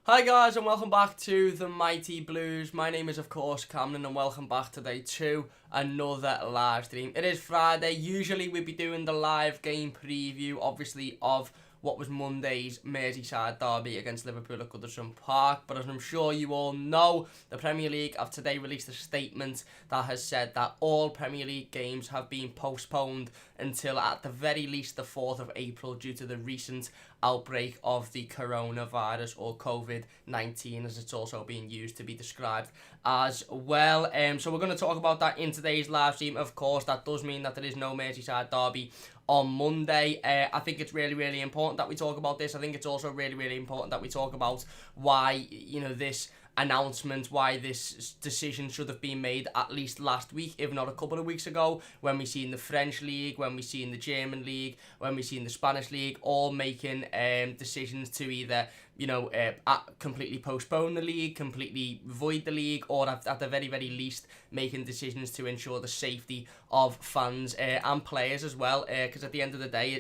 Hi guys and welcome back to the Mighty Blues. My name is of course Cameron and welcome back today to another live stream. It is Friday. Usually we'd be doing the live game preview obviously of what was Monday's Merseyside derby against Liverpool at Goodison Park, but as I'm sure you all know, the Premier League have today released a statement that has said that all Premier League games have been postponed until at the very least the 4th of April due to the recent outbreak of the coronavirus, or COVID-19 as it's also being used to be described as well. So we're going to talk about that in today's live stream. Of course, that does mean that there is no Merseyside derby on Monday. I think it's really important that we talk about this. I think it's also really important that we talk about why, this announcement, why this decision should have been made at least last week, if not a couple of weeks ago, when we seen the French League, when we seen the German League, when we seen the Spanish League, all making decisions to either completely postpone the league, completely void the league, or at the very least making decisions to ensure the safety of fans and players as well, because at the end of the day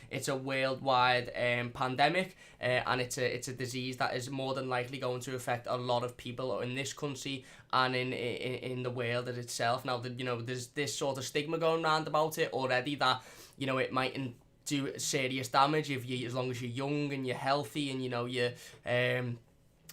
it's a worldwide pandemic, and it's a disease that is more than likely going to affect a lot of people in this country and in the world as itself. Now there's this sort of stigma going around about it already that it mightn't do serious damage as long as you're young and you're healthy and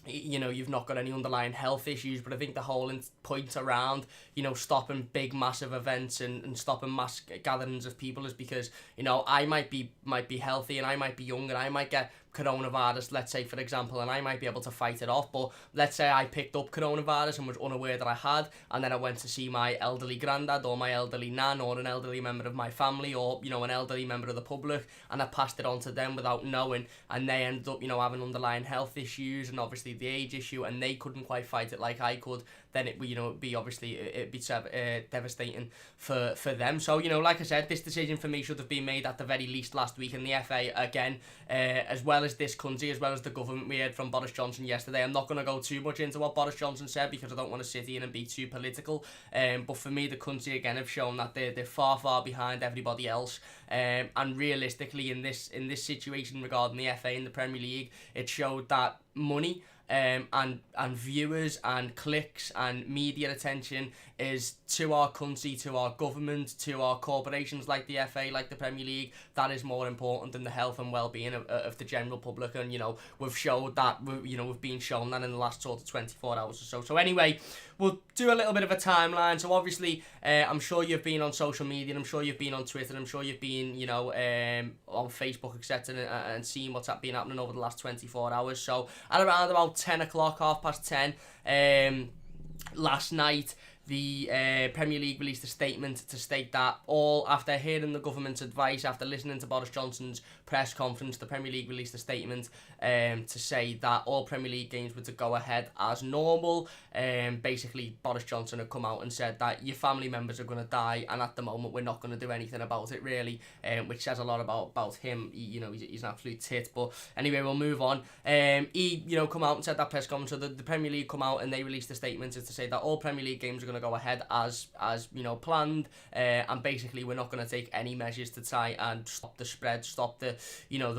you've not got any underlying health issues. But I think the whole point around stopping big massive events and stopping mass gatherings of people is because I might be healthy and I might be young and I might get coronavirus, let's say for example, and I might be able to fight it off. But let's say I picked up coronavirus and was unaware that I had, and then I went to see my elderly granddad or my elderly nan or an elderly member of my family or an elderly member of the public, and I passed it on to them without knowing, and they ended up having underlying health issues and obviously the age issue, and they couldn't quite fight it like I could. Then it'd be devastating for them. So like I said, this decision for me should have been made at the very least last week, and the FA again, as well as this country, as well as the government. We heard from Boris Johnson yesterday. I'm not going to go too much into what Boris Johnson said because I don't want to sit here and be too political, but for me the country again have shown that they're far behind everybody else, and realistically in this situation regarding the FA and the Premier League, it showed that money and viewers and clicks and media attention is to our country, to our government, to our corporations like the FA, like the Premier League. That is more important than the health and well-being of the general public, and we've showed that. We've been shown that in the last sort of 24 hours or so. So anyway, we'll do a little bit of a timeline. So obviously, I'm sure you've been on social media, I'm sure you've been on Twitter, I'm sure you've been on Facebook, etc., and seen what's been happening over the last 24 hours. So at around about 10 o'clock, 10:30, last night, the Premier League released a statement to state that after hearing the government's advice, after listening to Boris Johnson's press conference, the Premier League released a statement to say that all Premier League games were to go ahead as normal. Basically, Boris Johnson had come out and said that your family members are going to die, and at the moment we're not going to do anything about it, really, which says a lot about him. He's an absolute tit. But anyway, we'll move on. He come out and said that press conference. So the Premier League come out and they released a statement to say that all Premier League games are going to go ahead as planned, and basically we're not going to take any measures to try and stop the spread, stop the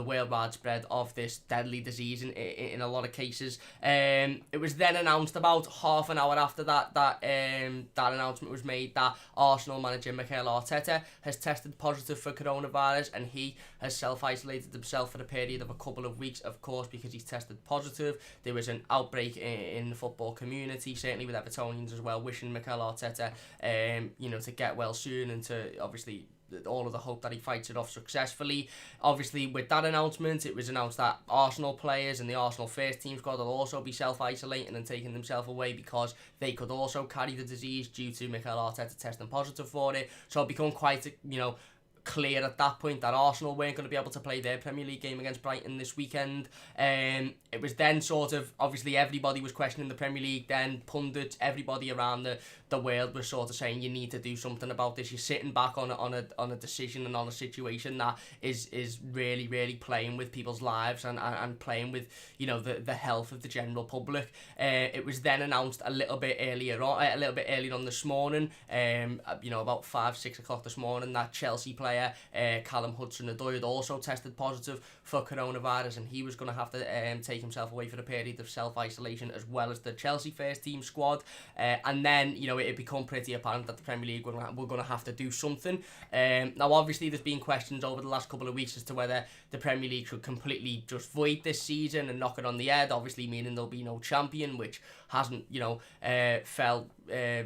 worldwide spread of this deadly disease in a lot of cases. It was then announced about half an hour after that announcement was made that Arsenal manager Mikel Arteta has tested positive for coronavirus, and he has self-isolated himself for a period of a couple of weeks, of course, because he's tested positive. There was an outbreak in the football community, certainly with Evertonians as well, wishing Mikel Arteta to get well soon, and to obviously all of the hope that he fights it off successfully. Obviously, with that announcement, it was announced that Arsenal players and the Arsenal first team squad will also be self-isolating and taking themselves away because they could also carry the disease due to Mikel Arteta testing positive for it. So it became quite clear at that point that Arsenal weren't going to be able to play their Premier League game against Brighton this weekend. It was then sort of, obviously everybody was questioning the Premier League then, pundits, everybody around the world was sort of saying you need to do something about this. You're sitting back on a decision and on a situation that is really playing with people's lives and playing with the health of the general public. It was then announced a little bit earlier on this morning, about 5-6 o'clock this morning, that Chelsea player Callum Hudson-Odoi had also tested positive for coronavirus, and he was going to have to take himself away for a period of self-isolation, as well as the Chelsea first team squad. And then, you know, it had become pretty apparent that the Premier League were going to have to do something. Now, obviously, there's been questions over the last couple of weeks as to whether the Premier League should completely just void this season and knock it on the head, obviously meaning there'll be no champion, which hasn't, you know, felt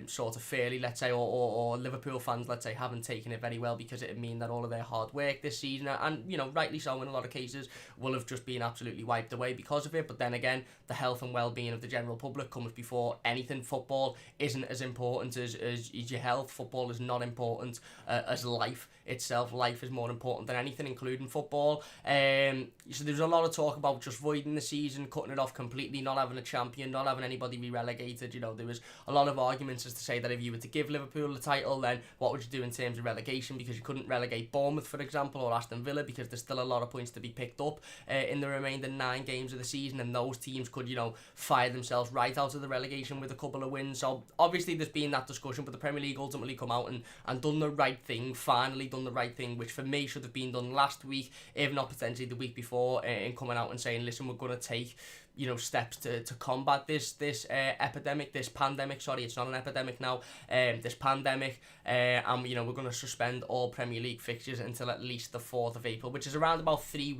sort of fairly, let's say, or Liverpool fans, let's say, haven't taken it very well, because it would mean that all of their hard work this season, and, you know, rightly so in a lot of cases, will have just been absolutely wiped away because of it. But then again, the health and well-being of the general public comes before anything. Football isn't as important as your health. Football is not important as life itself. Life is more important than anything, including football. So there's a lot of talk about just voiding the season, cutting it off completely, not having a champion, not having anybody be relegated. You know, there was a lot of arguments as to say that if you were to give Liverpool the title, then what would you do in terms of relegation, because you couldn't relegate Bournemouth, for example, or Aston Villa, because there's still a lot of points to be picked up in the remaining 9 games of the season, and those teams could, you know, fire themselves right out of the relegation with a couple of wins. So obviously there's been that discussion, but the Premier League ultimately come out and done the right thing, finally done the right thing, which for me should have been done last week, if not potentially the week before, in coming out and saying, listen, we're going to take, you know, steps to combat this epidemic, this pandemic. Sorry, it's not an epidemic now. This pandemic, and, you know, we're going to suspend all Premier League fixtures until at least the 4th of April, which is around about 4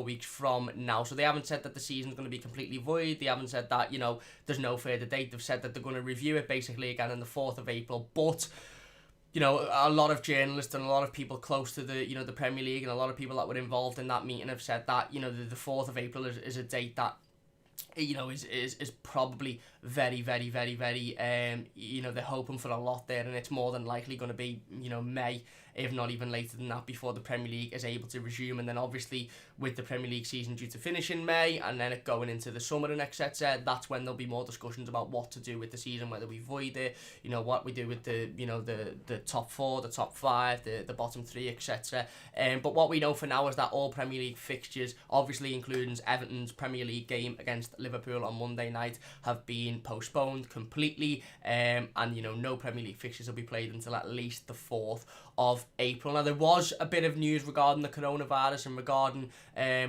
weeks from now. So they haven't said that the season's going to be completely void. They haven't said that, you know, there's no further date. They've said that they're going to review it basically again on the 4th of April. But, you know, a lot of journalists and a lot of people close to the, you know, the Premier League, and a lot of people that were involved in that meeting have said that, you know, the 4th of April is a date that, you know, is probably very, very, very, very, you know, they're hoping for a lot there, and it's more than likely going to be, you know, May, if not even later than that, before the Premier League is able to resume. And then obviously with the Premier League season due to finish in May, and then it going into the summer and etc., that's when there'll be more discussions about what to do with the season, whether we void it, you know, what we do with the, you know, the top 4, the top 5, the bottom 3, etc. But what we know for now is that all Premier League fixtures, obviously including Everton's Premier League game against Liverpool on Monday night, have been postponed completely, and, you know, no Premier League fixtures will be played until at least the 4th of April. Now, there was a bit of news regarding the coronavirus and regarding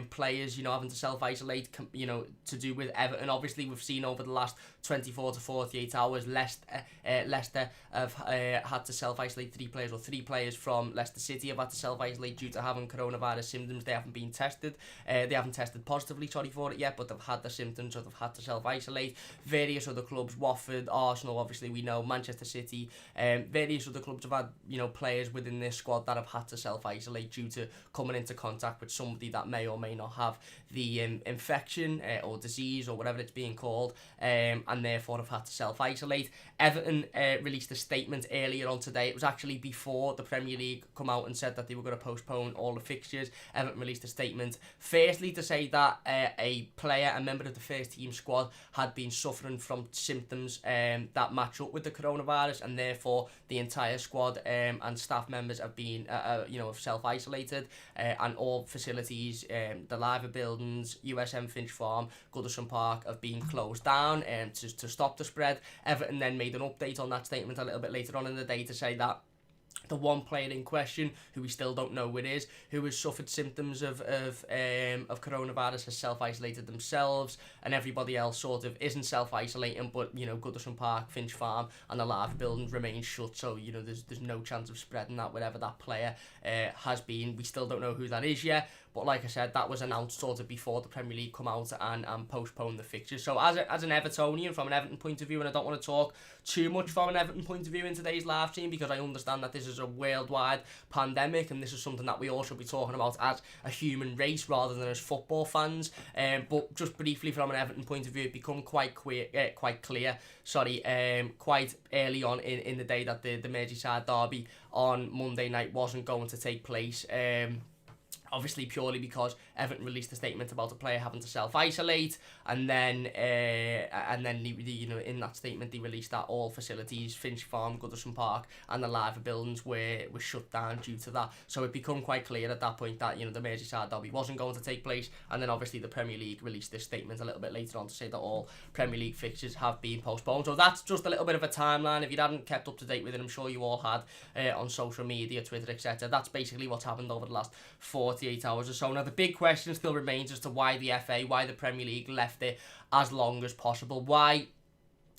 players, you know, having to self-isolate, you know, to do with Everton. Obviously, we've seen over the last 24 to 48 hours, Leicester have had to self-isolate 3 players, or 3 players from Leicester City have had to self-isolate due to having coronavirus symptoms. They haven't been tested. They haven't tested positively, for it yet, but they've had the symptoms, so they've had to self-isolate. Various other clubs, Watford, Arsenal, obviously we know, Manchester City, various other clubs have had, you know, players within this squad that have had to self-isolate due to coming into contact with somebody that may or may not have the infection or disease or whatever it's being called, and therefore have had to self-isolate. Everton released a statement earlier on today. It was actually before the Premier League come out and said that they were going to postpone all the fixtures. Everton released a statement, firstly to say that a player, a member of the first team squad, had been suffering from symptoms that match up with the coronavirus, and therefore the entire squad and staff members have been, you know, have self-isolated, and all facilities, the Liver buildings, USM Finch Farm, Goodison Park, have been closed down to stop the spread. Everton then made an update on that statement a little bit later on in the day to say that the one player in question, who we still don't know who it is, who has suffered symptoms of coronavirus, has self-isolated themselves, and everybody else sort of isn't self-isolating, but, you know, Goodison Park, Finch Farm, and the Live buildings remain shut, so, you know, there's no chance of spreading that, whatever that player has been. We still don't know who that is yet, but like I said, that was announced sort of before the Premier League come out and postpone the fixtures. So as an Evertonian, from an Everton point of view, and I don't want to talk too much from an Everton point of view in today's live stream, because I understand that this is a worldwide pandemic, and this is something that we all should be talking about as a human race rather than as football fans. But just briefly, from an Everton point of view, it became quite clear, quite early on in the day that the Merseyside derby on Monday night wasn't going to take place. Obviously purely because Everton released a statement about a player having to self-isolate, and then in that statement they released that all facilities, Finch Farm, Goodison Park, and the Liver buildings were shut down due to that. So it became quite clear at that point that the Merseyside derby wasn't going to take place, and then obviously the Premier League released this statement a little bit later on to say that all Premier League fixtures have been postponed. So that's just a little bit of a timeline. If you hadn't kept up to date with it, I'm sure you all had on social media, Twitter, etc. That's basically what's happened over the last 48 hours or so. Now the big question still remains as to why the FA, why the Premier League left it as long as possible. Why,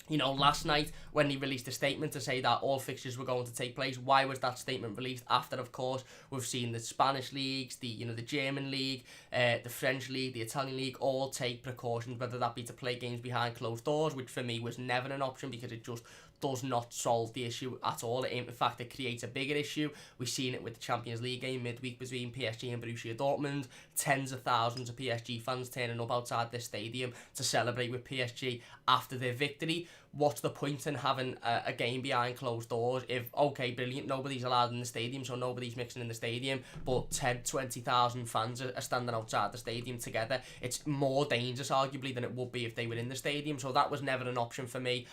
last night when he released a statement to say that all fixtures were going to take place, why was that statement released after, of course, we've seen the Spanish leagues, the German league, the French league, the Italian league, all take precautions, whether that be to play games behind closed doors, which for me was never an option because it just does not solve the issue at all. In fact, it creates a bigger issue. We've seen it with the Champions League game midweek between PSG and Borussia Dortmund. Tens of thousands of PSG fans turning up outside this stadium to celebrate with PSG after their victory. What's the point in having a game behind closed doors if, okay, brilliant, nobody's allowed in the stadium, so nobody's mixing in the stadium, but 10, 20,000 fans are standing outside the stadium together? It's more dangerous, arguably, than it would be if they were in the stadium, so that was never an option for me.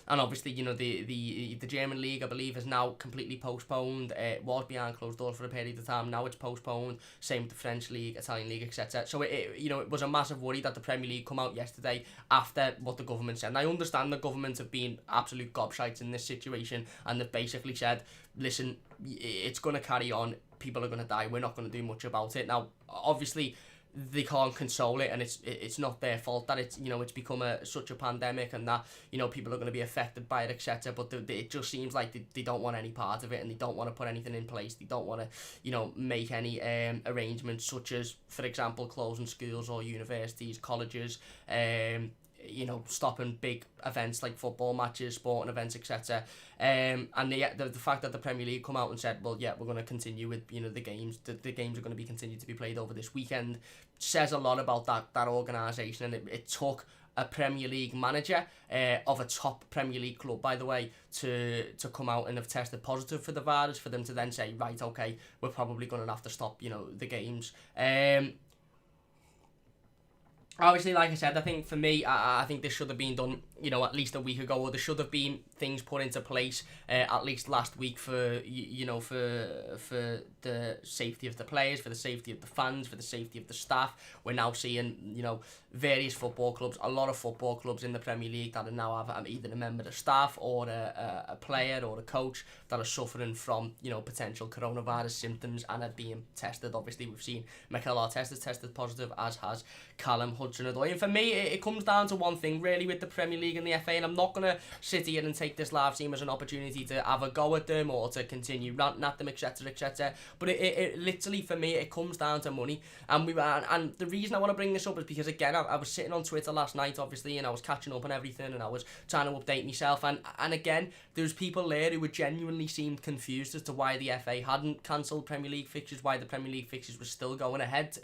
And obviously, the German league, I believe, is now completely postponed. It was behind closed doors for a period of time. Now it's postponed. Same with the French league, Italian league, etc. So it was a massive worry that the Premier League come out yesterday after what the government said. And I understand the government have been absolute gobshites in this situation, and they've basically said, listen, it's going to carry on. People are going to die. We're not going to do much about it. Now, obviously, they can't console it, and it's not their fault that it's become such a pandemic, and that people are going to be affected by it, etc. But it just seems like they don't want any part of it, and they don't want to put anything in place. They don't want to make any arrangements, such as, for example, closing schools or universities, colleges, stopping big events like football matches, sporting events, etc. And the fact that the Premier League come out and said, well, yeah, we're going to continue with the games. The games are going to be continued to be played over this weekend, says a lot about that organisation. And it took a Premier League manager of a top Premier League club, by the way, to come out and have tested positive for the virus, for them to then say, right, okay, we're probably going to have to stop the games. Obviously, like I said, I think for me, I think this should have been done, at least a week ago, or there should have been things put into place at least last week for the safety of the players, for the safety of the fans, for the safety of the staff. We're now seeing, various football clubs, a lot of football clubs in the Premier League that are now have either a member of staff or a player or a coach that are suffering from, potential coronavirus symptoms and are being tested. Obviously, we've seen Mikel Arteta tested positive, as has Callum Hudson-Odoi. And for me, it comes down to one thing, really, with the Premier League and the FA, and I'm not going to sit here and take this live stream as an opportunity to have a go at them or to continue ranting at them, etc., etc. But it literally, for me, it comes down to money. And the reason I want to bring this up is because, again, I was sitting on Twitter last night, obviously, and I was catching up on everything, and I was trying to update myself, and again, there's people there who would genuinely seemed confused as to why the FA hadn't cancelled Premier League fixtures, why the Premier League fixtures were still going ahead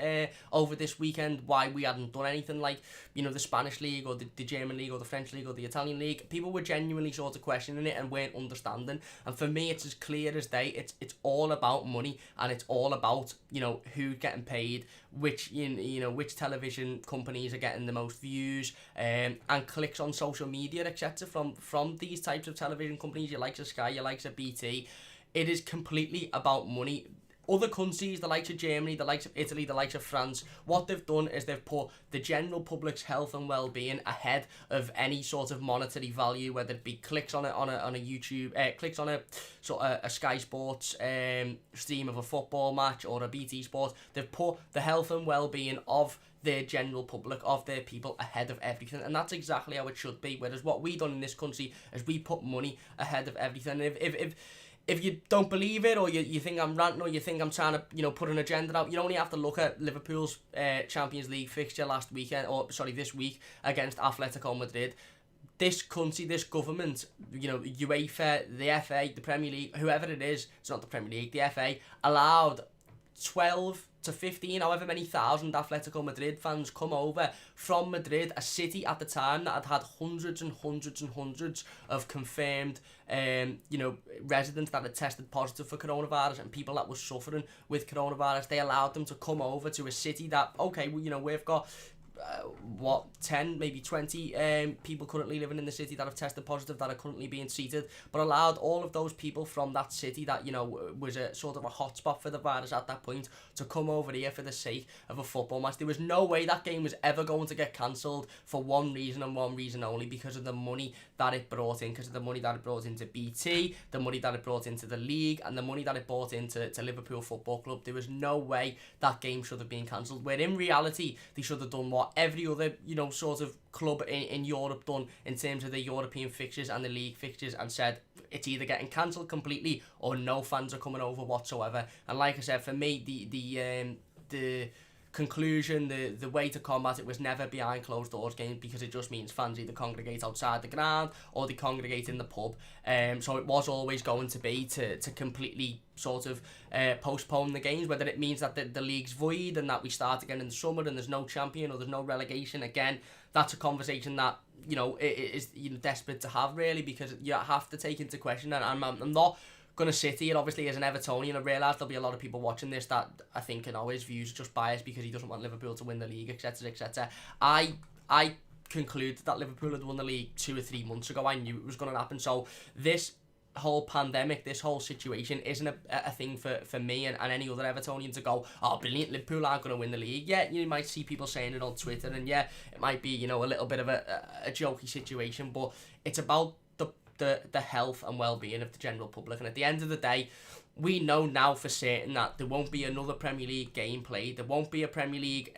over this weekend, why we hadn't done anything like, the Spanish league or the German league or the French league or the Italian league. People were genuinely sort of questioning it and weren't understanding, and for me, it's as clear as day. It's all about money, and it's all about, who's getting paid, which which television companies are getting the most views and clicks on social media, etc. from these types of television companies, your likes of Sky, your likes of BT. It is completely about money. Other countries, the likes of Germany, the likes of Italy, the likes of France, what they've done is they've put the general public's health and well-being ahead of any sort of monetary value, whether it be clicks on a YouTube, clicks on a Sky Sports stream of a football match or a BT Sport. They've put the health and well-being of their general public, of their people, ahead of everything, and that's exactly how it should be. Whereas what we done in this country is we put money ahead of everything. If you don't believe it, or you think I'm ranting, or you think I'm trying to put an agenda out, you only have to look at Liverpool's Champions League fixture this week against Atletico Madrid. This country, this government, UEFA, the FA, the Premier League, whoever it is, it's not the Premier League, the FA, allowed 12 to 15, however many thousand Atletico Madrid fans come over from Madrid, a city at the time that had hundreds and hundreds and hundreds of confirmed, residents that had tested positive for coronavirus and people that were suffering with coronavirus. They allowed them to come over to a city that, okay, we've got 10, maybe 20 people currently living in the city that have tested positive, that are currently being treated, but allowed all of those people from that city that, was a sort of a hotspot for the virus at that point to come over here for the sake of a football match. There was no way that game was ever going to get cancelled for one reason and one reason only, because of the money that it brought in, because of the money that it brought into BT, the money that it brought into the league, and the money that it brought into Liverpool Football Club. There was no way that game should have been cancelled, where in reality they should have done what every other, sort of club in Europe done in terms of the European fixtures and the league fixtures, and said it's either getting cancelled completely or no fans are coming over whatsoever. And like I said, for me, the conclusion, the way to combat it was never behind closed doors games, because it just means fans either congregate outside the ground or they congregate in the pub. So it was always going to be to completely sort of postpone the games, whether it means that the league's void and that we start again in the summer and there's no champion or there's no relegation. Again, that's a conversation that it is desperate to have, really, because you have to take into question, and I'm not going to sit here, obviously, as an Evertonian. I realise there'll be a lot of people watching this that I think, his views are just biased because he doesn't want Liverpool to win the league, etc, etc. I concluded that Liverpool had won the league 2 or 3 months ago. I knew it was going to happen. So this whole pandemic, this whole situation isn't a thing for me and any other Evertonian to go, oh, brilliant, Liverpool aren't going to win the league. Yeah, you might see people saying it on Twitter, and yeah, it might be, a little bit of a jokey situation, but it's about the health and well-being of the general public. And at the end of the day, we know now for certain that there won't be another Premier League game played. There won't be a Premier League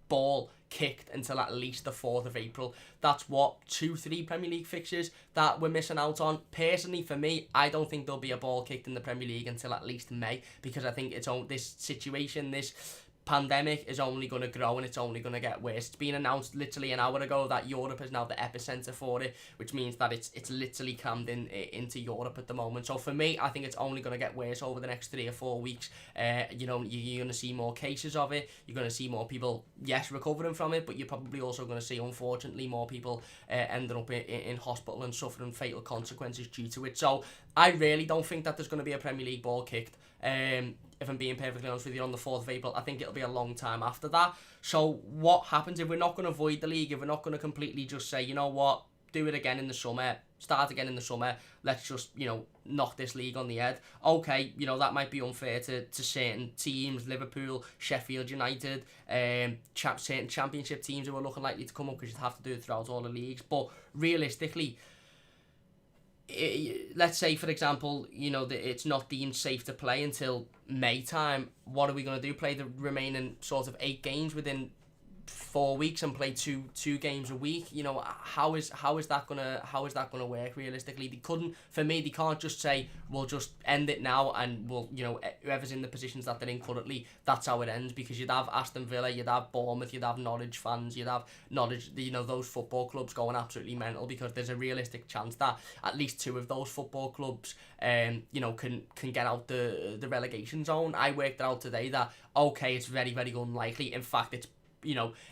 ball kicked until at least the 4th of April. That's 2-3 Premier League fixtures that we're missing out on. Personally, for me, I don't think there'll be a ball kicked in the Premier League until at least May, because I think this situation, this pandemic is only going to grow and it's only going to get worse. It's been announced literally an hour ago that Europe is now the epicenter for it, which means that it's literally crammed into Europe at the moment. So for me, I think it's only going to get worse over the next 3 or 4 weeks. You're going to see more cases of it. You're going to see more people, yes, recovering from it, but you're probably also going to see, unfortunately, more people ending up in hospital and suffering fatal consequences due to it. So I really don't think that there's going to be a Premier League ball kicked. If I'm being perfectly honest with you, on the 4th of April, I think it'll be a long time after that. So what happens if we're not going to void the league, if we're not going to completely just say, you know what, do it again in the summer, start again in the summer, let's just, knock this league on the head. Okay, that might be unfair to certain teams, Liverpool, Sheffield United, certain championship teams who are looking likely to come up, because you'd have to do it throughout all the leagues. But realistically, let's say, for example, it's not deemed safe to play until May time. What are we going to do? Play the remaining sort of 8 games within 4 weeks and play two games a week? How is that gonna work realistically? They can't just say we'll just end it now and we'll, whoever's in the positions that they're in currently, that's how it ends, because you'd have Aston Villa, you'd have Bournemouth, you'd have Norwich fans, you'd have Norwich, those football clubs going absolutely mental, because there's a realistic chance that at least 2 of those football clubs can get out the relegation zone. I worked out today that, okay, it's very, very unlikely. In fact, it's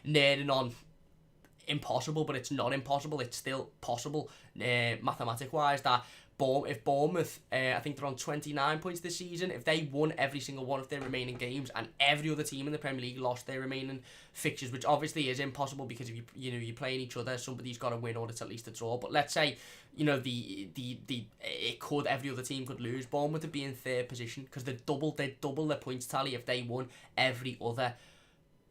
nearing on impossible, but it's not impossible. It's still possible, mathematic-wise, that if Bournemouth, I think they're on 29 points this season, if they won every single one of their remaining games and every other team in the Premier League lost their remaining fixtures, which obviously is impossible because if you're playing each other, somebody's got to win or it's at least a draw. But let's say, every other team could lose. Bournemouth would be in 3rd position because they'd double their points tally if they won every other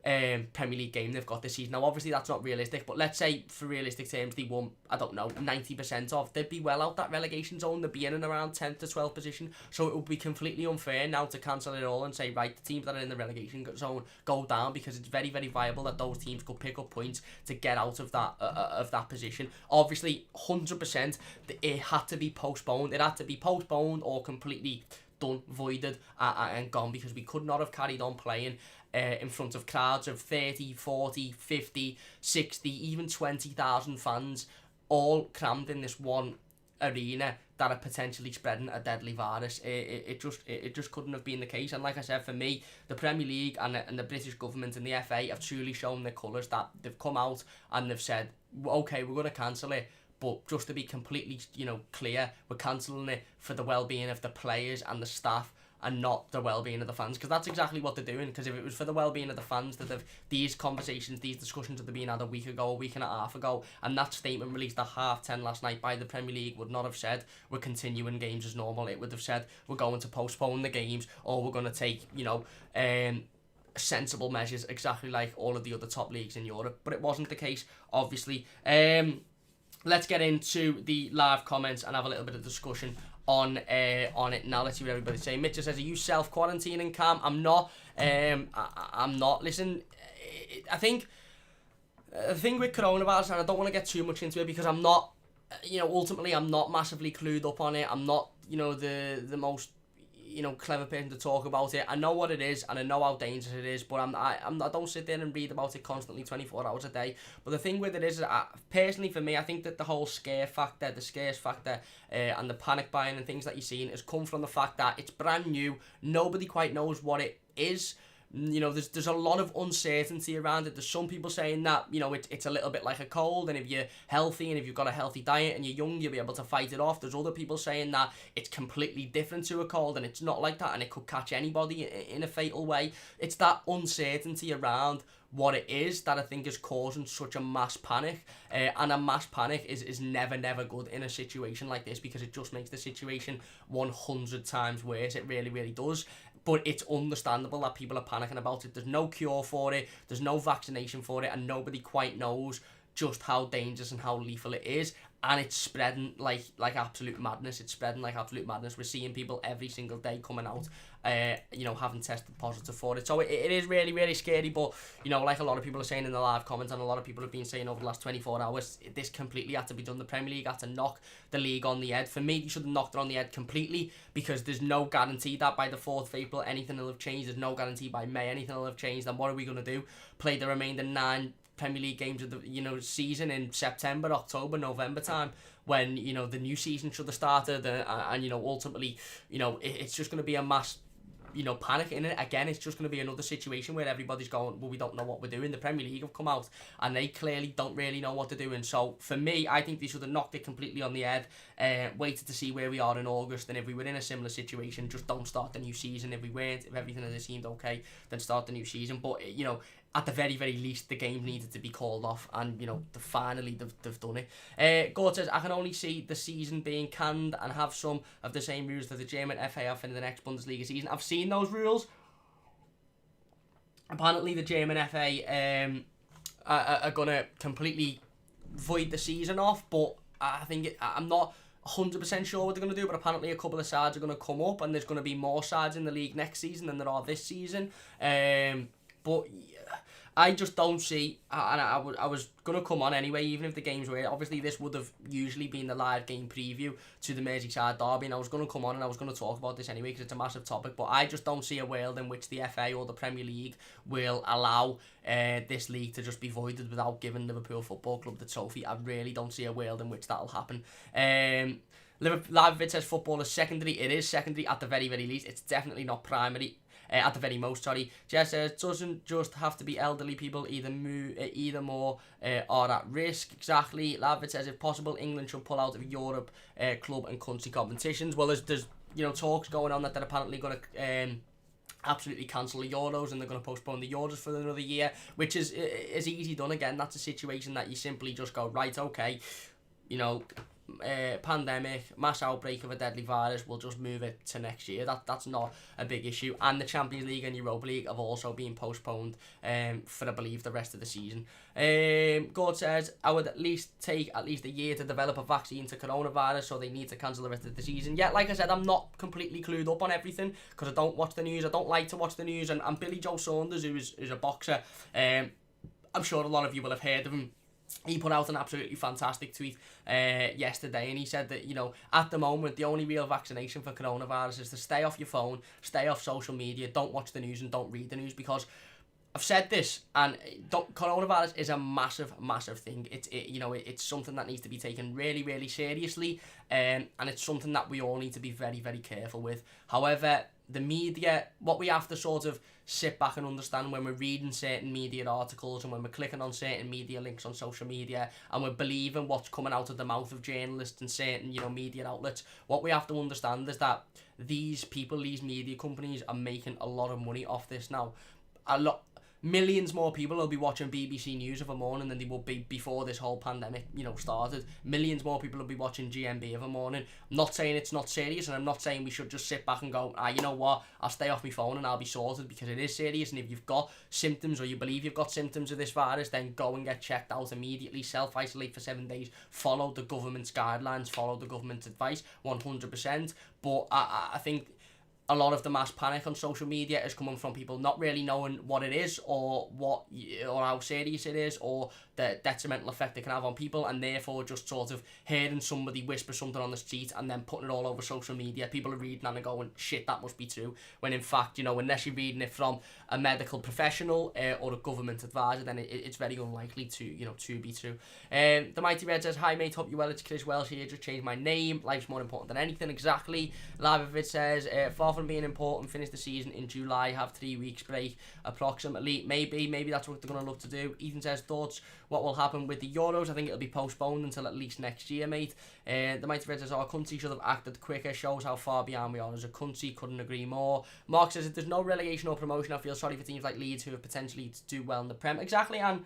Premier League game they've got this season. Now obviously that's not realistic, but let's say for realistic terms they won, 90% of, they'd be well out that relegation zone. They'd be in and around 10th to 12th position. So it would be completely unfair now to cancel it all and say, right, the teams that are in the relegation zone go down, because it's very, very viable that those teams could pick up points to get out of that position. Obviously 100% it had to be postponed. It had to be postponed or completely done, voided and gone, because we could not have carried on playing in front of crowds of 30, 40, 50, 60, even 20,000 fans, all crammed in this one arena that are potentially spreading a deadly virus. It just couldn't have been the case. And like I said, for me, the Premier League and the British government and the FA have truly shown their colours, that they've come out and they've said, okay, we're going to cancel it, but just to be completely, clear, we're cancelling it for the well-being of the players and the staff, and not the well-being of the fans, because that's exactly what they're doing. Because if it was for the well-being of the fans, that these conversations, these discussions that have been had a week ago, a week and a half ago, and that statement released at 10:30 last night by the Premier League would not have said we're continuing games as normal. It would have said we're going to postpone the games, or we're going to take, sensible measures, exactly like all of the other top leagues in Europe. But it wasn't the case, obviously. Let's get into the live comments and have a little bit of discussion on it now. Let's see what everybody's saying. Mitchell says, are you self-quarantining, Cam? I'm not. I'm not. Listen, I think the thing with coronavirus, and I don't want to get too much into it because I'm not, ultimately I'm not massively clued up on it. I'm not, the most, clever person to talk about it. I know what it is and I know how dangerous it is, but I don't sit there and read about it constantly 24 hours a day. But the thing with it is, personally for me, I think that the whole scares factor, and the panic buying and things that you're seeing has come from the fact that it's brand new. Nobody quite knows what it is. There's a lot of uncertainty around it. There's some people saying that, it's a little bit like a cold, and if you're healthy and if you've got a healthy diet and you're young, you'll be able to fight it off. There's other people saying that it's completely different to a cold and it's not like that and it could catch anybody in a fatal way. It's that uncertainty around what it is that I think is causing such a mass panic, and a mass panic is never good in a situation like this, because it just makes the situation 100 times worse. It really does. But it's understandable that people are panicking about it. There's no cure for it, there's no vaccination for it, and nobody quite knows just how dangerous and how lethal it is. And it's spreading like absolute madness. We're seeing people every single day coming out, having tested positive for it. So it is really scary. But, like a lot of people are saying in the live comments, and a lot of people have been saying over the last 24 hours, this completely had to be done. The Premier League had to knock the league on the head. For me, you should have knocked it on the head completely, because there's no guarantee that by the 4th of April anything will have changed. There's no guarantee by May anything will have changed. And what are we going to do? Play the remainder 9 Premier League games of the season in September, October, November time, when the new season should have started, and ultimately it's just going to be a mass panic in it. Again, it's just going to be another situation where everybody's going, well, we don't know what we're doing. The Premier League have come out and they clearly don't really know what they're doing. So for me, I think they should have knocked it completely on the head, waited to see where we are in August, and if we were in a similar situation, just don't start the new season. If we weren't, if everything had seemed okay, then start the new season. But at the very least, the game needed to be called off, and finally they've done it. Gord says, I can only see the season being canned and have some of the same rules that the German FA have in the next Bundesliga season. I've seen those rules. Apparently the German FA are going to completely void the season off, but I think I'm not 100% sure what they're going to do, but apparently a couple of sides are going to come up, and there's going to be more sides in the league next season than there are this season. But I just don't see, and I was going to come on anyway, even if the games were, obviously this would have usually been the live game preview to the Merseyside derby, and I was going to come on and I was going to talk about this anyway because it's a massive topic, but I just don't see a world in which the FA or the Premier League will allow this league to just be voided without giving Liverpool Football Club the trophy. I really don't see a world in which that'll happen. Live says football is secondary. It is secondary at the very least. It's definitely not primary. At the very most, sorry. Jess says, doesn't just have to be elderly people, either more are at risk. Exactly. Lavid says, if possible, England should pull out of Europe club and country competitions. Well, there's talks going on that they're apparently going to absolutely cancel the Euros, and they're going to postpone the Euros for another year, which is easy done. Again, that's a situation that you simply just go, right, okay, pandemic, mass outbreak of a deadly virus, we'll just move it to next year. That's not a big issue. And the Champions League and Europa League have also been postponed for, I believe, the rest of the season. Gord says, I would at least take a year to develop a vaccine to coronavirus, so they need to cancel the rest of the season. Yeah, like I said, I'm not completely clued up on everything because I don't watch the news. I don't like to watch the news. And Billy Joe Saunders, who is a boxer, I'm sure a lot of you will have heard of him. He put out an absolutely fantastic tweet yesterday, and he said that, at the moment, the only real vaccination for coronavirus is to stay off your phone, stay off social media, don't watch the news and don't read the news, because I've said this, and coronavirus is a massive, massive thing. It's something that needs to be taken really, really seriously, and it's something that we all need to be very, very careful with. However, the media, what we have to sort of sit back and understand when we're reading certain media articles and when we're clicking on certain media links on social media and we're believing what's coming out of the mouth of journalists and certain, media outlets, what we have to understand is that these people, these media companies, are making a lot of money off this now. Millions more people will be watching BBC News of a morning than they would be before this whole pandemic, started. Millions more people will be watching GMB of a morning. I'm not saying it's not serious, and I'm not saying we should just sit back and go, you know what, I'll stay off my phone and I'll be sorted, because it is serious. And if you've got symptoms or you believe you've got symptoms of this virus, then go and get checked out immediately. Self-isolate for 7 days. Follow the government's guidelines. Follow the government's advice 100%. But I think a lot of the mass panic on social media is coming from people not really knowing what it is or how serious it is or the detrimental effect it can have on people, and therefore just sort of hearing somebody whisper something on the street and then putting it all over social media. People are reading and going, shit, that must be true, when in fact, unless you're reading it from a medical professional or a government advisor, then it's very unlikely to be true. The Mighty Red says, hi mate, hope you well, it's Chris Welsh here, just changed my name, life's more important than anything. Exactly. Live of it says, far from being important, finish the season in July, have 3 weeks break approximately. Maybe that's what they're going to look to do. Ethan says, thoughts, what will happen with the Euros? I think it'll be postponed until at least next year, mate. The Mighty Red says, our country should have acted quicker, shows how far behind we are as a country, couldn't agree more. Mark says, if there's no relegation or promotion, I feel sorry for teams like Leeds who have potentially to do well in the Prem. Exactly, and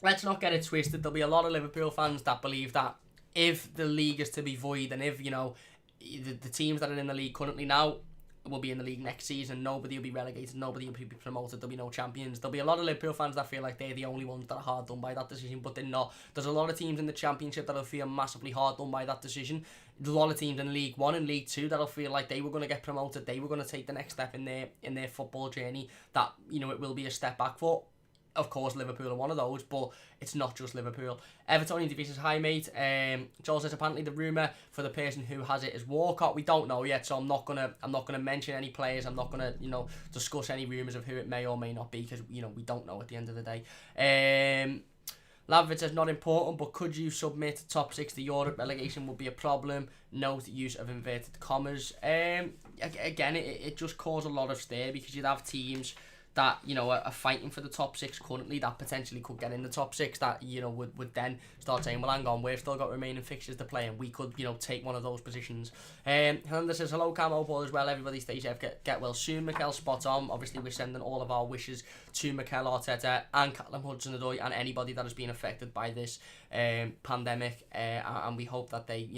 let's not get it twisted. There'll be a lot of Liverpool fans that believe that if the league is to be void, and if, the teams that are in the league currently now will be in the league next season, nobody will be relegated, nobody will be promoted, there'll be no champions. There'll be a lot of Liverpool fans that feel like they're the only ones that are hard done by that decision, but they're not. There's a lot of teams in the Championship that'll feel massively hard done by that decision. There's a lot of teams in League 1 and League 2 that'll feel like they were going to get promoted, they were going to take the next step in their football journey, that, it will be a step back for. Of course, Liverpool are one of those, but it's not just Liverpool. Evertonian TV says, hi mate. Joel says, apparently the rumour for the person who has it is Walcott. We don't know yet, so I'm not gonna mention any players. I'm not gonna discuss any rumours of who it may or may not be, because we don't know at the end of the day. Lavovitz says, not important, but could you submit top 6 to Europe? Relegation would be a problem. Note use of inverted commas. Again, it just caused a lot of stir, because you'd have teams that are fighting for the top 6 currently that potentially could get in the top 6 that would then start saying, well, hang on, we've still got remaining fixtures to play and we could take one of those positions. Hernandez says, hello Camo Paul as well, everybody stay safe, get well soon. Mikel, spot on. Obviously we're sending all of our wishes to Mikel Arteta and Callum Hudson-Odoi and anybody that has been affected by this pandemic, and we hope that they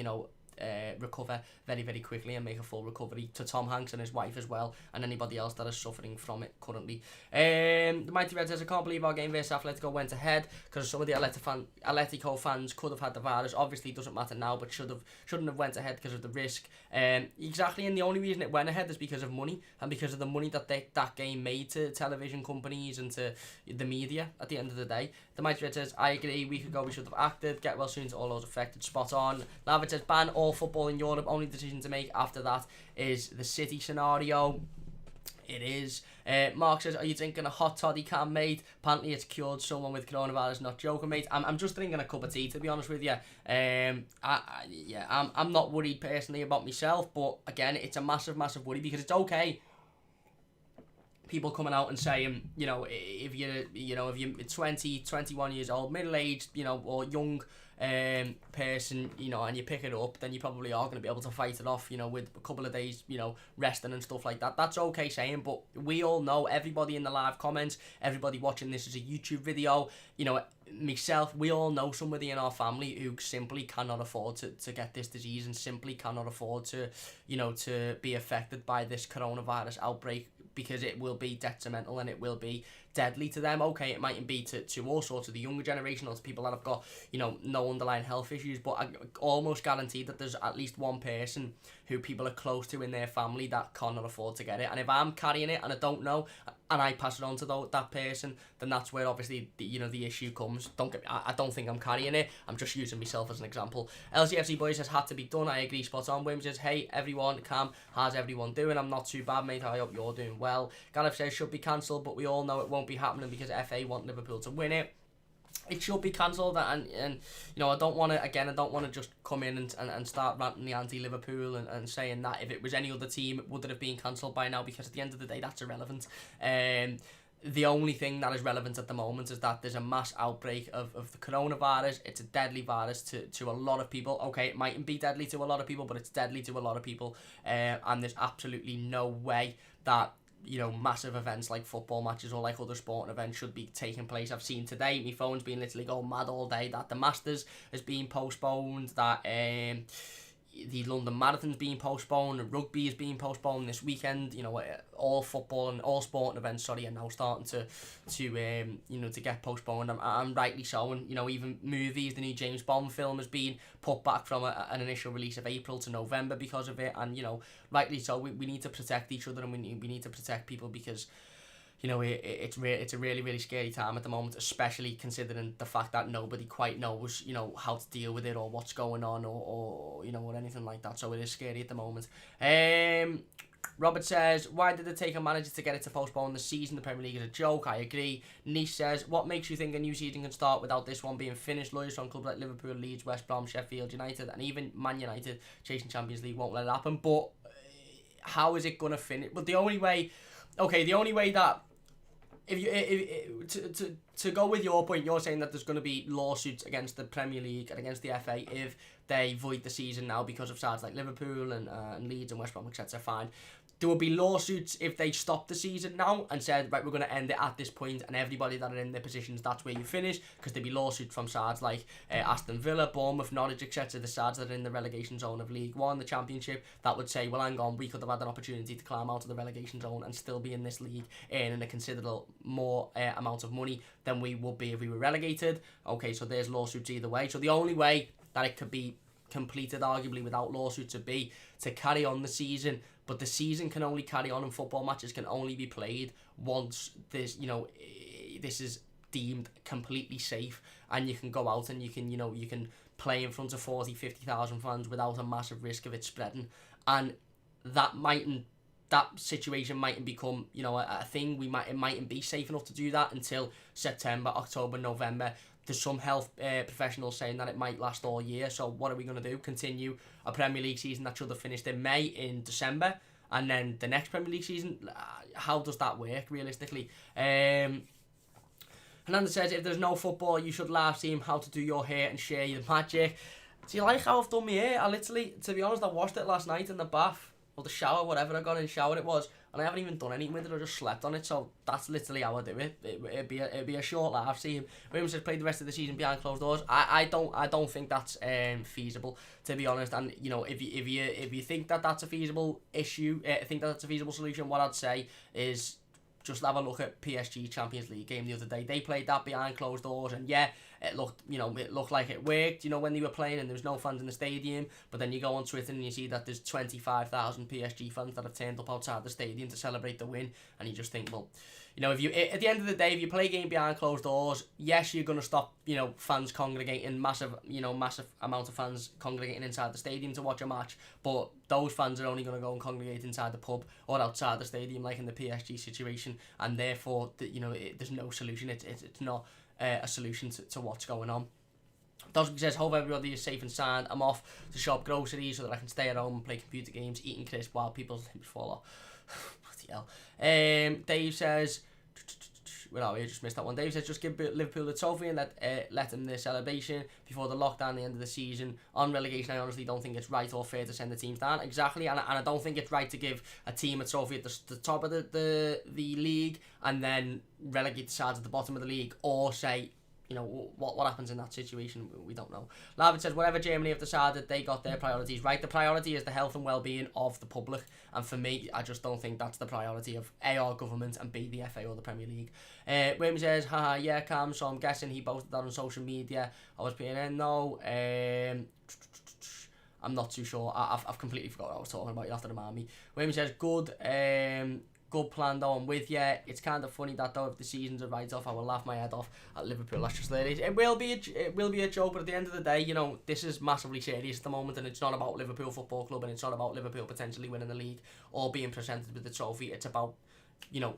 recover very, very quickly and make a full recovery. To Tom Hanks and his wife as well, and anybody else that is suffering from it currently. The Mighty Red says, I can't believe our game versus Atletico went ahead, because some of the Atletico fans could have had the virus. Obviously it doesn't matter now, but shouldn't have went ahead because of the risk. Exactly, and the only reason it went ahead is because of money, and because of the money that game made to television companies and to the media at the end of the day. The Mighty Red says, I agree, a week ago we should have acted, get well soon to all those affected, spot on. Lavit says, ban all football in Europe, only decision to make after that is the City scenario. It is. Mark says, are you drinking a hot toddy can, mate? Apparently it's cured someone with coronavirus, not joking, mate. I'm just drinking a cup of tea, to be honest with you. I'm not worried personally about myself, but again, it's a massive, massive worry, because it's okay people coming out and saying, if you're 20, 21 years old, middle-aged, or young person, and you pick it up, then you probably are going to be able to fight it off, with a couple of days, resting and stuff like that. That's okay saying, but we all know, everybody in the live comments, everybody watching this as a YouTube video, myself, we all know somebody in our family who simply cannot afford to get this disease and simply cannot afford to be affected by this coronavirus outbreak, because it will be detrimental and it will be deadly to them. Okay, it mightn't be to all sorts of the younger generation or to people that have got, no underlying health issues, but I almost guarantee that there's at least one person who people are close to in their family that cannot afford to get it. And if I'm carrying it and I don't know, and I pass it on to that person, then that's where obviously the issue comes. I don't think I'm carrying it. I'm just using myself as an example. LCFC Boy says, had to be done. I agree, spot on. William says, hey everyone, Cam, how's everyone doing? I'm not too bad, mate. I hope you're doing well. Gareth says, should be cancelled, but we all know it won't be happening because FA want Liverpool to win it. It should be cancelled, and I don't want to just come in and start ranting the anti-Liverpool and saying that if it was any other team it would have been cancelled by now, because at the end of the day that's irrelevant. The only thing that is relevant at the moment is that there's a mass outbreak of the coronavirus. It's a deadly virus to a lot of people. Okay, it mightn't be deadly to a lot of people, but it's deadly to a lot of people, and there's absolutely no way that massive events like football matches or like other sporting events should be taking place. I've seen today, my phone's been literally going mad all day that the Masters has been postponed, that the London Marathon's being postponed, and rugby is being postponed this weekend. All football and all sporting events, are now starting to get postponed, and rightly so. And even movies, the new James Bond film has been put back from an initial release of April to November because of it, and rightly so. We need to protect each other, and we need to protect people, because it's a really, really scary time at the moment, especially considering the fact that nobody quite knows, how to deal with it or what's going on or anything like that. So it is scary at the moment. Robert says, why did it take a manager to get it to postpone the season? The Premier League is a joke. I agree. Niche says, what makes you think a new season can start without this one being finished? Lawyers from clubs like Liverpool, Leeds, West Brom, Sheffield United, and even Man United chasing Champions League won't let it happen. But how is it going to finish? But the only way that to go with your point, you're saying that there's going to be lawsuits against the Premier League and against the FA if they void the season now because of sides like Liverpool and Leeds and West Brom, etc. Fine. There will be lawsuits if they stop the season now and said, right, we're going to end it at this point, and everybody that are in their positions, that's where you finish, because there'll be lawsuits from sides like Aston Villa, Bournemouth, Norwich, etc., the sides that are in the relegation zone of League One, the Championship, that would say, well, hang on, we could have had an opportunity to climb out of the relegation zone and still be in this league, earning a considerable more amount of money than we would be if we were relegated. Okay, so there's lawsuits either way. So the only way that it could be completed, arguably, without lawsuits would be to carry on the season. But the season can only carry on, and football matches can only be played once this is deemed completely safe, and you can go out and you can play in front of 40, 50,000 fans without a massive risk of it spreading. And that situation mightn't become a thing. It mightn't be safe enough to do that until September, October, November. There's some health professionals saying that it might last all year. So what are we going to do? Continue a Premier League season that should have finished in May, in December, and then the next Premier League season? How does that work realistically? Hernandez says, if there's no football, you should live stream how to do your hair and share your magic. Do you like how I've done my hair? I literally, to be honest, I washed it last night in the bath, or the shower, whatever I got in the shower it was, and I haven't even done anything with it. I just slept on it, so that's literally how I do it. It'd be a short live stream. William says, play the rest of the season behind closed doors. I don't think that's feasible, to be honest. And if you think that that's a feasible issue, think that that's a feasible solution, what I'd say is just have a look at PSG Champions League game the other day. They played that behind closed doors, and yeah, it looked like it worked, when they were playing and there was no fans in the stadium. But then you go on Twitter and you see that there's 25,000 PSG fans that have turned up outside the stadium to celebrate the win, and you just think, well, if you, at the end of the day, if you play a game behind closed doors, yes, you're going to stop, fans congregating, massive amount of fans congregating inside the stadium to watch a match, but those fans are only going to go and congregate inside the pub or outside the stadium, like in the PSG situation, and therefore, there's no solution. It's not a solution to what's going on. Dosby says, hope everybody is safe and sound. I'm off to shop groceries so that I can stay at home and play computer games, eating crisp while people's limbs fall off. Bloody hell. Dave says, well, I just missed that one. Dave says, just give Liverpool the trophy and let them their celebration before the lockdown, the end of the season. On relegation, I honestly don't think it's right or fair to send the teams down. Exactly, and I don't think it's right to give a team a trophy at the top of the league and then relegate the sides at the bottom of the league, or say, what happens in that situation, we don't know. Lavin says, whatever Germany have decided, they got their priorities right. The priority is the health and well-being of the public, and for me, I just don't think that's the priority of A, our government, and B, the FA or the Premier League. William says, haha, yeah, Cam, so I'm guessing he posted that on social media. I was PNN, no. I'm not too sure. I've completely forgot what I was talking about. You'll have to remind me. William says, good. good plan though, I'm with you. It's kind of funny that though, if the season's a write-off, I will laugh my head off at Liverpool. That's just it. It will be a joke, but at the end of the day, you know, this is massively serious at the moment, and it's not about Liverpool Football Club, and it's not about Liverpool potentially winning the league or being presented with the trophy. It's about, you know,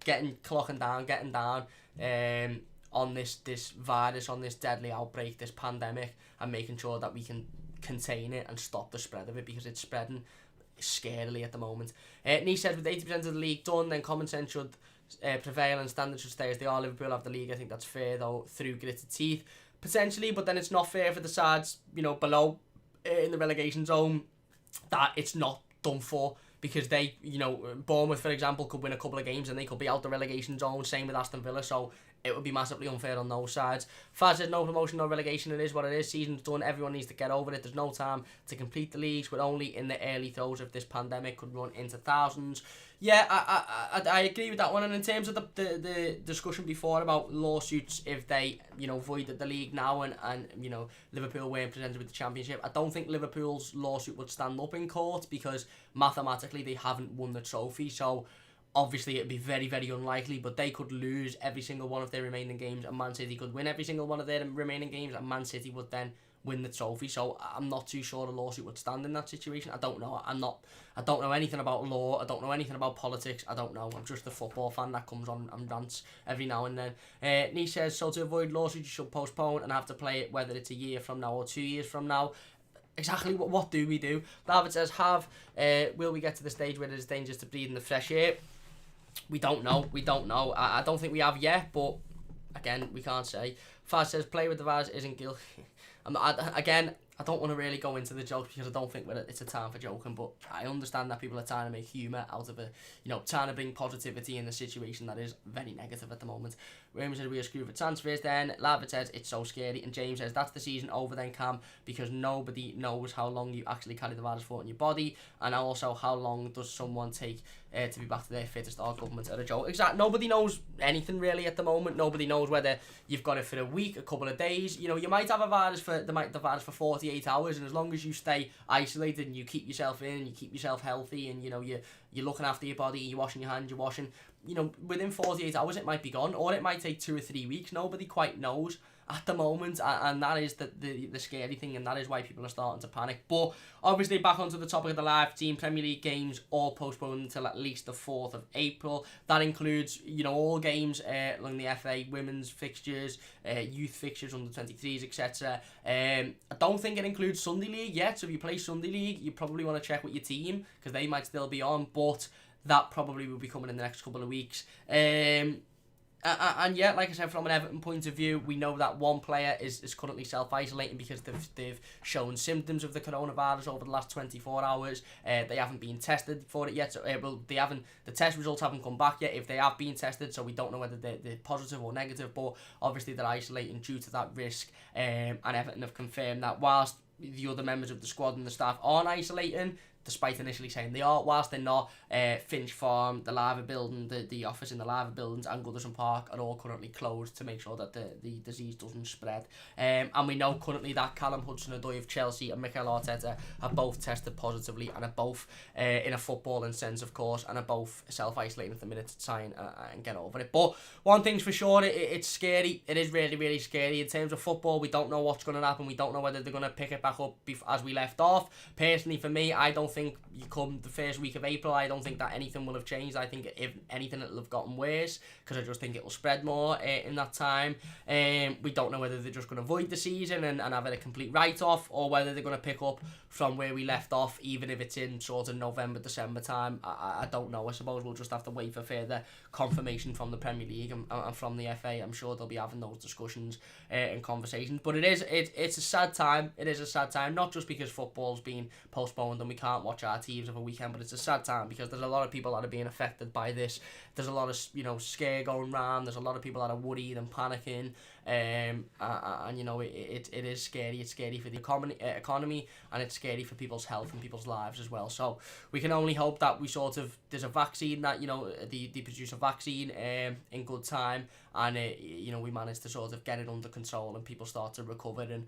getting down on this virus, on this deadly outbreak, this pandemic, and making sure that we can contain it and stop the spread of it, because it's spreading scarily at the moment. Nice says, with 80% of the league done, then common sense should prevail and standards should stay as they are. Liverpool have the league. I think that's fair though, through gritted teeth potentially, but then it's not fair for the sides, you know, below in the relegation zone, that it's not done for, because they, you know, Bournemouth for example could win a couple of games and they could be out the relegation zone. Same with Aston Villa, so it would be massively unfair on those sides. Faz says, no promotion, no relegation, it is what it is. Season's done, everyone needs to get over it. There's no time to complete the leagues. We're only in the early throes of this pandemic, could run into thousands. Yeah, I agree with that one. And in terms of the discussion before about lawsuits, if they, you know, voided the league now and you know, Liverpool weren't presented with the championship, I don't think Liverpool's lawsuit would stand up in court, because mathematically they haven't won the trophy. So obviously it'd be very, very unlikely, but they could lose every single one of their remaining games, and Man City could win every single one of their remaining games, and Man City would then win the trophy. So I'm not too sure a lawsuit would stand in that situation. I don't know. I don't know anything about law. I don't know anything about politics. I don't know. I'm just a football fan that comes on and rants every now and then. Nish says, so to avoid lawsuits, you should postpone and have to play it, whether it's a year from now or 2 years from now. Exactly. What do we do? David says, will we get to the stage where it's dangerous to breathe in the fresh air? We don't know. I don't think we have yet, but again, we can't say. Faz says, play with the virus isn't guilty. I don't want to really go into the jokes, because I don't think it's a time for joking, but I understand that people are trying to make humour out of it, you know, trying to bring positivity in a situation that is very negative at the moment. Raymond says, we are screwed for transfers then. Lavit says, it's so scary. And James says, that's the season over then, Cam, because nobody knows how long you actually carry the virus for in your body, and also how long does someone take to be back to their fittest. Our government are a joke. Exactly. Nobody knows anything really at the moment. Nobody knows whether you've got it for a week, a couple of days. You know, you might have a virus for the virus for 48 hours, and as long as you stay isolated and you keep yourself in, and you keep yourself healthy, and you know you're looking after your body, you're washing your hands, you're washing, you know, within 48 hours it might be gone, or it might take 2 or 3 weeks. Nobody quite knows at the moment, and that is the scary thing, and that is why people are starting to panic. But obviously, back onto the topic of the live team, Premier League games all postponed until at least the 4th of April. That includes, you know, all games along the FA, women's fixtures, youth fixtures, under 23s, etc. I don't think it includes Sunday League yet, so if you play Sunday League, you probably want to check with your team, because they might still be on, but that probably will be coming in the next couple of weeks. And yeah, like I said, from an Everton point of view, we know that one player is currently self-isolating because they've shown symptoms of the coronavirus over the last 24 hours. They haven't been tested for it yet, so the test results haven't come back yet if they have been tested, so we don't know whether they're positive or negative, but obviously they're isolating due to that risk, and Everton have confirmed that whilst the other members of the squad and the staff aren't isolating, despite initially saying they are, whilst they're not, Finch Farm, the Lava Building, the office in the Lava Buildings, and Goodison Park are all currently closed to make sure that the disease doesn't spread. And we know currently that Callum Hudson-Odoi of Chelsea and Mikel Arteta have both tested positively, and are both, in a footballing sense of course, and are both self-isolating at the minute to try and get over it. But one thing's for sure, it's scary. It is really, really scary. In terms of football, we don't know what's going to happen. We don't know whether they're going to pick it back up as we left off. Personally, for me, I don't think you come the first week of April, I don't think that anything will have changed. I think if anything, it'll have gotten worse, because I just think it'll spread more in that time. We don't know whether they're just going to void the season and have it a complete write-off, or whether they're going to pick up from where we left off, even if it's in sort of November, December time. I don't know. I suppose we'll just have to wait for further confirmation from the Premier League and from the FA. I'm sure they'll be having those discussions and conversations. But it's a sad time. It is a sad time, not just because football's been postponed and we can't watch our teams of a weekend, but it's a sad time because there's a lot of people that are being affected by this. There's a lot of, you know, scare going around. There's a lot of people that are worried and panicking, and you know, it is scary. It's scary for the economy, and it's scary for people's health and people's lives as well. So we can only hope that there's a vaccine, that, you know, they produce a vaccine in good time, and you know, we manage to sort of get it under control and people start to recover and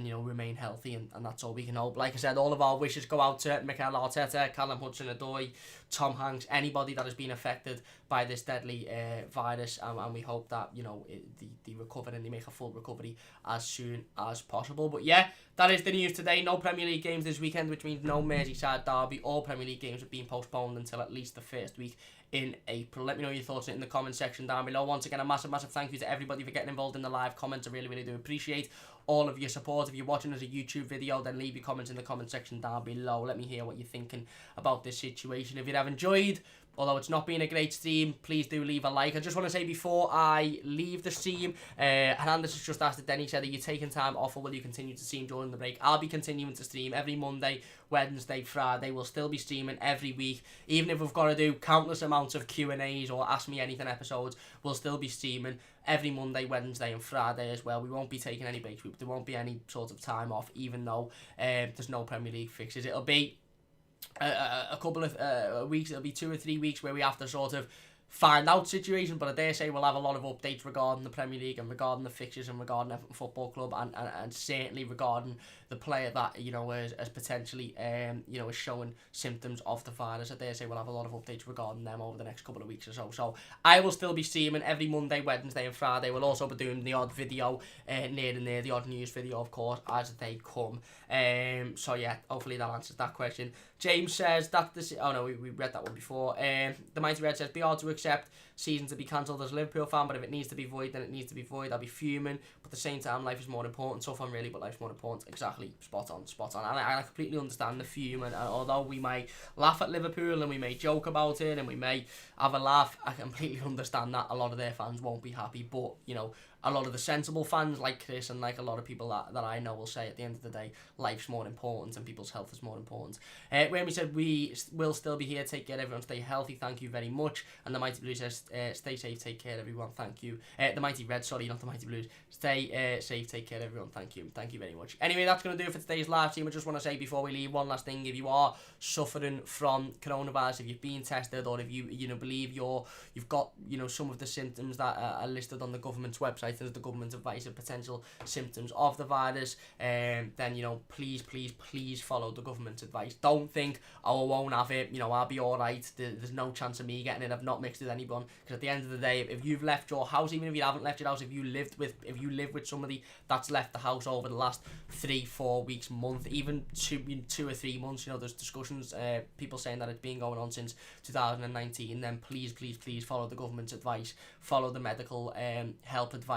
you know, remain healthy, and that's all we can hope. Like I said, all of our wishes go out to Mikel Arteta, Callum Hudson-Odoi, Tom Hanks, anybody that has been affected by this deadly virus, and we hope that, you know, they recover and they make a full recovery as soon as possible. But yeah, that is the news today. No Premier League games this weekend, which means no Merseyside derby. All Premier League games have been postponed until at least the first week in April. Let me know your thoughts in the comment section down below. Once again, a massive thank you to everybody for getting involved in the live comments. I really do appreciate all of your support. If you're watching as a YouTube video, then leave your comments in the comment section down below. Let me hear what you're thinking about this situation. If you have enjoyed, although it's not been a great stream, please do leave a like. I just want to say before I leave the stream, Hernandez has just asked Denny, said, are you taking time off or will you continue to stream during the break? I'll be continuing to stream every Monday, Wednesday, Friday. We'll still be streaming every week. Even if we've got to do countless amounts of Q&As or Ask Me Anything episodes, we'll still be streaming every Monday, Wednesday and Friday as well. We won't be taking any breaks. There won't be any sort of time off, even though there's no Premier League fixtures. It'll be a couple of weeks. It'll be 2 or 3 weeks where we have to sort of find out situation, but I dare say we'll have a lot of updates regarding the Premier League and regarding the fixtures and regarding Everton Football Club and certainly regarding the player that, you know, is potentially you know, is showing symptoms of the virus. I dare say we'll have a lot of updates regarding them over the next couple of weeks or so. So I will still be streaming every Monday, Wednesday and Friday. We'll also be doing the odd video near the odd news video, of course, as they come. So yeah, hopefully that answers that question. James says that this, oh no, we read that one before. The Mighty Red says, be hard to accept season to be cancelled as a Liverpool fan, but if it needs to be void, then it needs to be void. I'll be fuming, but at the same time, life is more important. So fun really, but life's more important. Exactly, spot on. And I completely understand the fume, and although we may laugh at Liverpool and we may joke about it and we may have a laugh, I completely understand that a lot of their fans won't be happy. But, you know, a lot of the sensible fans like Chris and like a lot of people that I know will say at the end of the day, life's more important and people's health is more important. When we said we will still be here, take care everyone, stay healthy, thank you very much. And the Mighty Blue says, stay safe, take care everyone, thank you. The Mighty Red, sorry, not the Mighty Blues. Stay safe, take care everyone, thank you very much. Anyway, that's going to do it for today's live stream. I just want to say before we leave one last thing. If you are suffering from coronavirus, if you've been tested, or if you know, believe you've got, you know, some of the symptoms that are listed on the government's website as the government's advice of potential symptoms of the virus, then, you know, please follow the government's advice. Don't think, oh, I won't have it, you know, I'll be alright, there's no chance of me getting it, I've not mixed with anyone. Because at the end of the day, if you've left your house, even if you haven't left your house, if you live with somebody that's left the house over the last 3-4 weeks, month, even 2 or 3 months, you know, there's discussions, people saying that it's been going on since 2019, then please follow the government's advice, follow the medical help advice.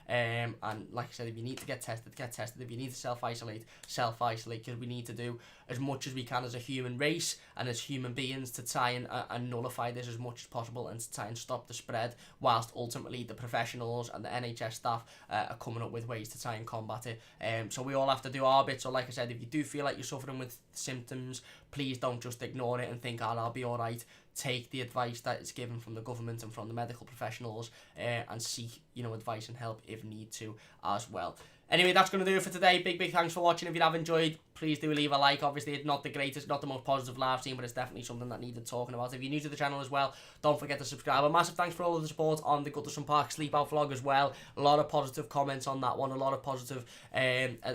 And like I said, if you need to get tested, get tested. If you need to self-isolate, because we need to do as much as we can as a human race and as human beings to try and nullify this as much as possible and to try and stop the spread, whilst ultimately the professionals and the NHS staff are coming up with ways to try and combat it. So we all have to do our bit. So like I said, if you do feel like you're suffering with symptoms, please don't just ignore it and think, oh, I'll be alright. Take the advice that is given from the government and from the medical professionals, and seek, you know, advice and help if need to as well. Anyway, that's going to do it for today. Big thanks for watching. If you have enjoyed, please do leave a like. Obviously, it's not the greatest, not the most positive live stream, but it's definitely something that needed talking about. If you're new to the channel as well, don't forget to subscribe. A massive thanks for all of the support on the Goodison Park Sleep Out vlog as well. A lot of positive comments on that one. A lot of positive,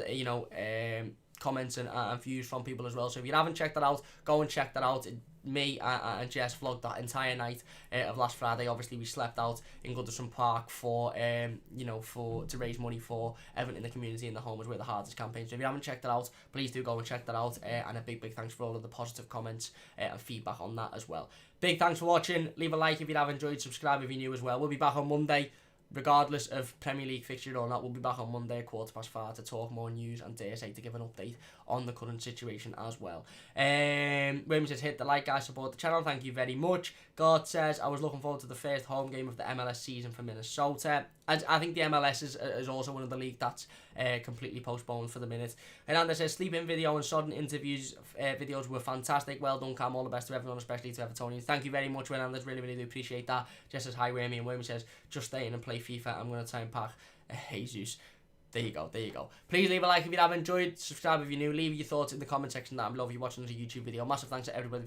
you know, comments and views from people as well. So if you haven't checked that out, go and check that out. Me and Jess vlogged that entire night of last Friday. Obviously, we slept out in Goodison Park for you know, to raise money for Everton in the community in the Home is Where the Heart Is campaign. So if you haven't checked that out, please do go and check that out. And a big thanks for all of the positive comments and feedback on that as well. Big thanks for watching. Leave a like if you have enjoyed. Subscribe if you're new as well. We'll be back on Monday. Regardless of Premier League fixture or not, we'll be back on Monday at 5:15 to talk more news and dare say to give an update on the current situation as well. William says, hit the like, guys, support the channel, thank you very much. God says, I was looking forward to the first home game of the MLS season for Minnesota. I think the MLS is also one of the league that's completely postponed for the minute. Hernandez says, sleep-in video and sudden interviews videos were fantastic. Well done, Cam. All the best to everyone, especially to Evertonians. Thank you very much, Hernandez. Really do appreciate that. Just as hi, Wayme, and Wayme says, just stay in and play FIFA. I'm going to try and pack Jesus. There you go. Please leave a like if you have enjoyed. Subscribe if you're new. Leave your thoughts in the comment section down below if you're watching the YouTube video. Massive thanks to everybody for